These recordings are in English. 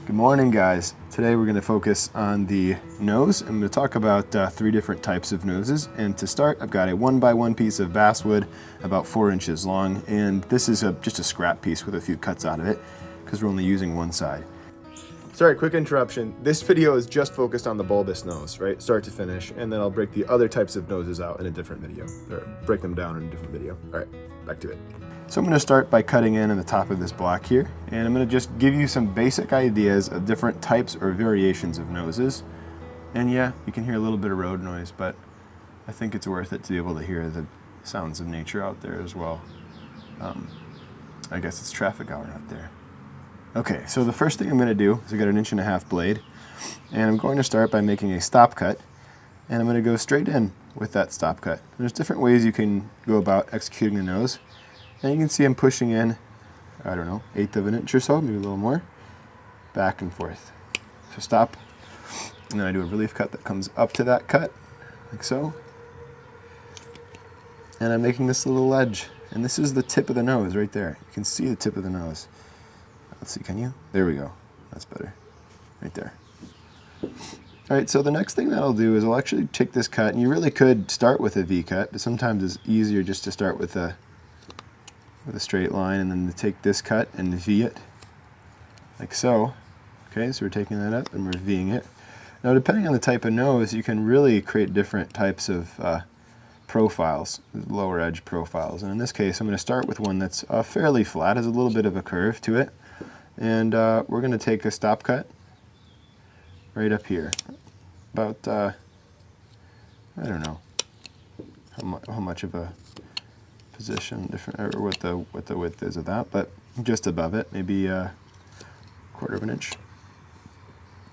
Good morning, guys. Today we're going to focus on the nose. I'm going to talk about 3 different types of noses. And to start, I've got a 1x1 piece of basswood about 4 inches long, and this is just a scrap piece with a few cuts out of it because we're only using one side. Sorry, quick interruption. This video is just focused on the bulbous nose, right? Start to finish, and then I'll break the other types of noses out in a different video, or break them down in a different video. All right, back to it. So I'm going to start by cutting in on the top of this block here, and I'm going to just give you some basic ideas of different types or variations of noses. And yeah, you can hear a little bit of road noise, but I think it's worth it to be able to hear the sounds of nature out there as well. I guess it's traffic hour out there. Okay, so the first thing I'm going to do is I got an 1.5 inch blade, and I'm going to start by making a stop cut, and I'm going to go straight in with that stop cut. There's different ways you can go about executing the nose. And you can see I'm pushing in, I don't know, 1/8 of an inch or so, maybe a little more, back and forth. So stop, and then I do a relief cut that comes up to that cut, like so. And I'm making this little ledge, and this is the tip of the nose right there. You can see the tip of the nose. Let's see, can you? There we go. That's better. Right there. All right, so the next thing that I'll do is I'll actually take this cut, and you really could start with a V cut, but sometimes it's easier just to start with a straight line, and then to take this cut and V it, like so. Okay, so we're taking that up and we're Ving it. Now, depending on the type of nose, you can really create different types of profiles, lower edge profiles. And in this case, I'm going to start with one that's fairly flat, has a little bit of a curve to it. And we're going to take a stop cut right up here, about, I don't know how much of a position different, or what the width is of that, but just above it, maybe 1/4 of an inch.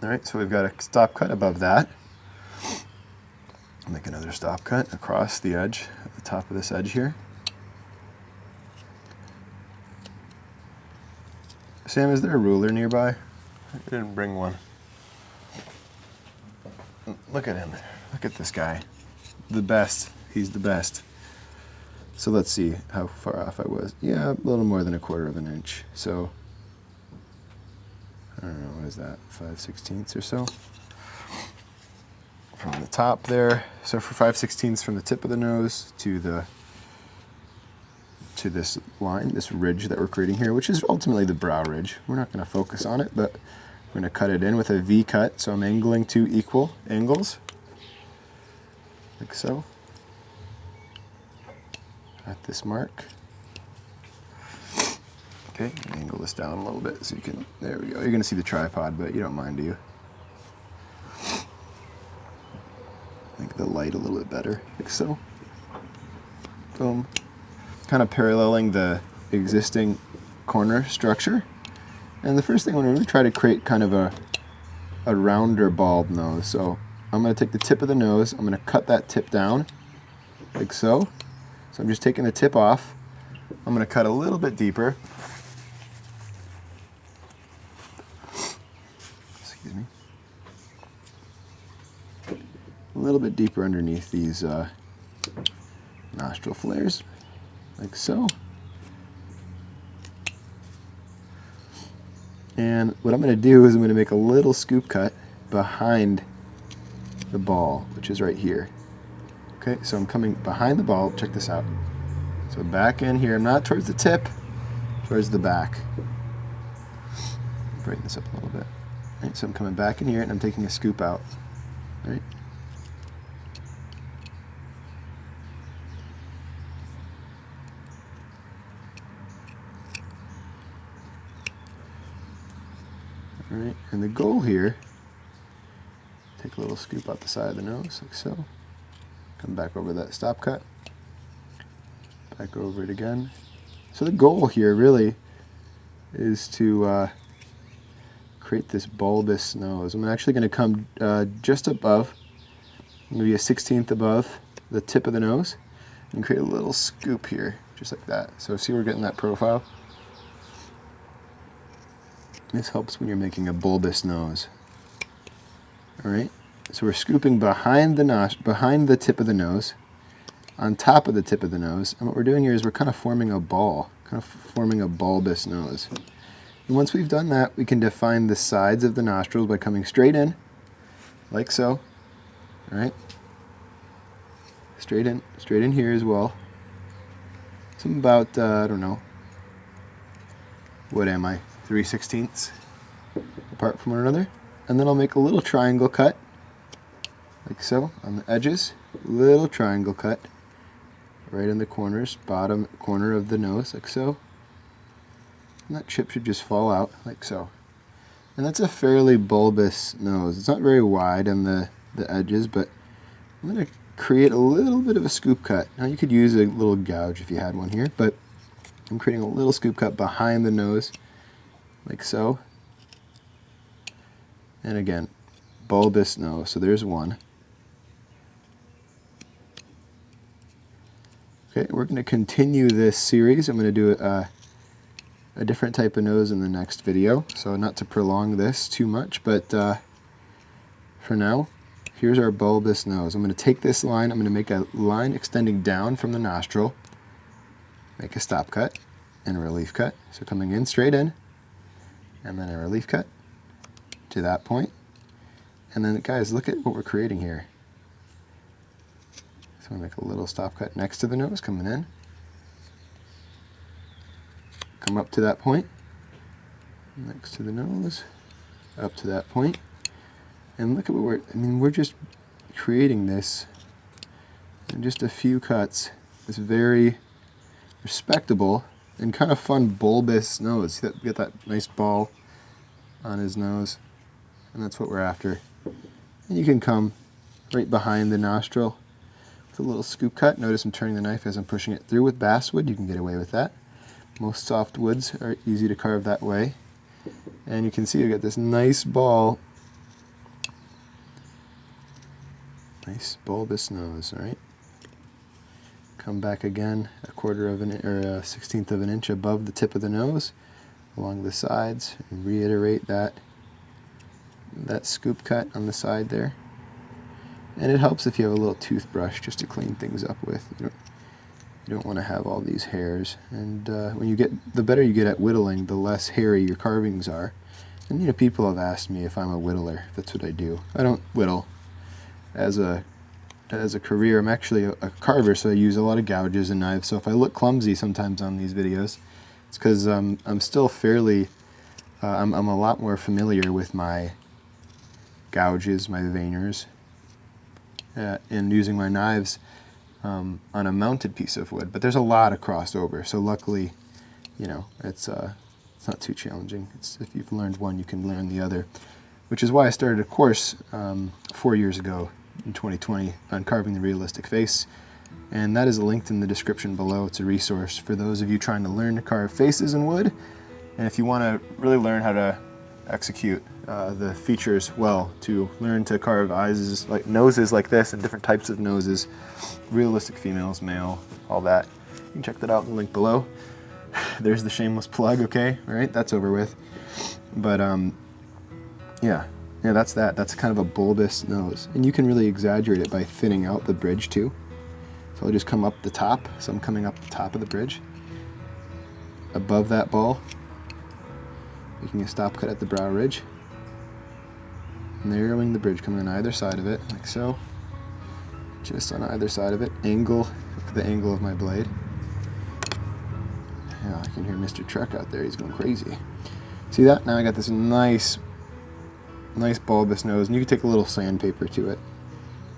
All right, so we've got a stop cut above that. Make another stop cut across the edge at the top of this edge here. Sam, is there a ruler nearby? I didn't bring one. Look at him. Look at this guy. The best. He's the best. So let's see how far off I was. Yeah, a little more than 1/4 of an inch. So, I don't know, what is that, 5/16 or so? From the top there. So for 5/16 from the tip of the nose to this line, this ridge that we're creating here, which is ultimately the brow ridge. We're not going to focus on it, but we're going to cut it in with a V cut. So I'm angling 2 equal angles, like so. At this mark. Okay, angle this down a little bit so you can, there we go. You're gonna see the tripod, but you don't mind, do you? Make the light a little bit better, like so. Boom. Kind of paralleling the existing corner structure. And the first thing I'm gonna try to create kind of a rounder bulb nose. So I'm gonna take the tip of the nose, I'm gonna cut that tip down, like so. So I'm just taking the tip off. I'm going to cut a little bit deeper. Excuse me. A little bit deeper underneath these nostril flares, like so. And what I'm going to do is I'm going to make a little scoop cut behind the ball, which is right here. Okay, so I'm coming behind the ball. Check this out. So back in here. I'm not towards the tip, towards the back. Brighten this up a little bit. Right, so I'm coming back in here and I'm taking a scoop out. Right. All right, and the goal here, take a little scoop out the side of the nose, like so. Come back over that stop cut, back over it again. So the goal here really is to create this bulbous nose. I'm actually going to come just above, maybe a 1/16 above the tip of the nose, and create a little scoop here, just like that. So see we're getting that profile? This helps when you're making a bulbous nose. All right. So we're scooping behind the tip of the nose, on top of the tip of the nose, and what we're doing here is we're kind of forming a ball, kind of forming a bulbous nose. And once we've done that, we can define the sides of the nostrils by coming straight in, like so. All right, straight in here as well. So I'm about, I don't know, what am I, 3/16 apart from one another. And then I'll make a little triangle cut, like so, on the edges. Little triangle cut right in the corners, bottom corner of the nose, like so. And that chip should just fall out, like so. And that's a fairly bulbous nose. It's not very wide on the edges, but I'm going to create a little bit of a scoop cut. Now you could use a little gouge if you had one here, but I'm creating a little scoop cut behind the nose, like so. And again, bulbous nose, so there's one. Okay, we're going to continue this series. I'm going to do a different type of nose in the next video, so not to prolong this too much, but for now, here's our bulbous nose. I'm going to take this line, I'm going to make a line extending down from the nostril, make a stop cut and a relief cut. So coming in, straight in, and then a relief cut to that point. And then guys, look at what we're creating here. So I'm going to make a little stop cut next to the nose, coming in. Come up to that point, next to the nose, up to that point. And look at what we're just creating this in just a few cuts. This very respectable and kind of fun bulbous nose. See that, get that nice ball on his nose, and that's what we're after. And you can come right behind the nostril with a little scoop cut. Notice I'm turning the knife as I'm pushing it through. With basswood, you can get away with that. Most soft woods are easy to carve that way. And you can see you got this nice ball. Nice bulbous nose, all right? Come back again a 1/16 of an inch above the tip of the nose, along the sides, and reiterate that scoop cut on the side there. And it helps if you have a little toothbrush just to clean things up with. You don't want to have all these hairs. And the better you get at whittling, the less hairy your carvings are. And people have asked me if I'm a whittler. That's what I do. I don't whittle as a career. I'm actually a carver, so I use a lot of gouges and knives. So if I look clumsy sometimes on these videos, it's because I'm still fairly, I'm a lot more familiar with my gouges, my veiners, and using my knives on a mounted piece of wood. But there's a lot of crossover, so luckily, it's not too challenging. If you've learned one, you can learn the other, which is why I started a course 4 years ago in 2020 on carving the realistic face, and that is linked in the description below. It's a resource for those of you trying to learn to carve faces in wood, and if you want to really learn how to execute the features well, to learn to carve eyes, like noses like this, and different types of noses, realistic females, male, all that. You can check that out in the link below. There's the shameless plug, okay? All right, that's over with. But yeah, that's that. That's kind of a bulbous nose, and you can really exaggerate it by thinning out the bridge too. So I'll just come up the top. So I'm coming up the top of the bridge, above that ball, making a stop cut at the brow ridge, narrowing the bridge, coming on either side of it, like so. Just on either side of it. Angle, look at the angle of my blade. Yeah, I can hear Mr. Truck out there. He's going crazy. See that? Now I got this nice bulbous nose, and you could take a little sandpaper to it.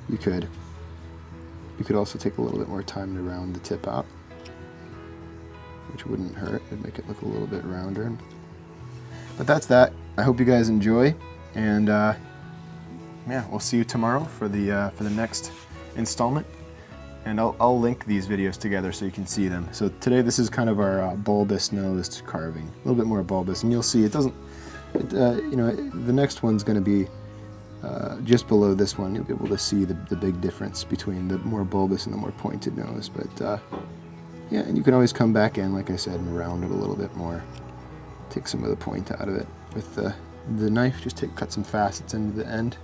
You could also take a little bit more time to round the tip out, which wouldn't hurt. It'd make it look a little bit rounder. But that's that. I hope you guys enjoy, and yeah, we'll see you tomorrow for the next installment. And I'll link these videos together so you can see them. So today this is kind of our bulbous nosed carving, a little bit more bulbous, and you'll see it doesn't. The next one's going to be just below this one. You'll be able to see the big difference between the more bulbous and the more pointed nose. But yeah, and you can always come back in, like I said, and round it a little bit more. Take some of the point out of it with the knife. Just cut some facets into the end.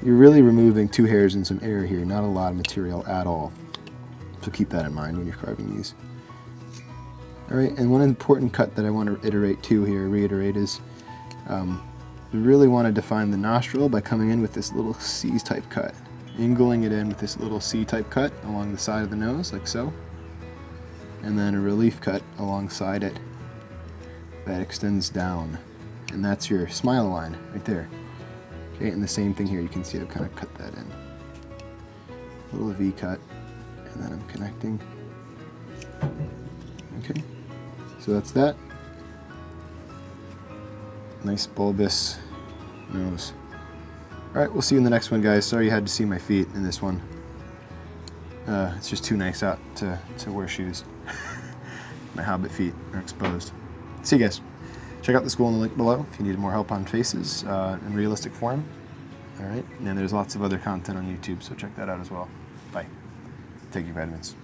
You're really removing 2 hairs and some air here, not a lot of material at all. So keep that in mind when you're carving these. All right, and one important cut that I want to reiterate is we really want to define the nostril by coming in with this little C-type cut. Angling it in with this little C-type cut along the side of the nose, like so. And then a relief cut alongside it that extends down. And that's your smile line right there. Okay, and the same thing here, you can see I've kind of cut that in. A little V cut, and then I'm connecting. Okay, so that's that. Nice bulbous nose. All right, we'll see you in the next one, guys. Sorry you had to see my feet in this one. It's just too nice out to wear shoes. My hobbit feet are exposed. See you guys. Check out the school in the link below if you need more help on faces in realistic form. All right, and there's lots of other content on YouTube, so check that out as well. Bye. Take your vitamins.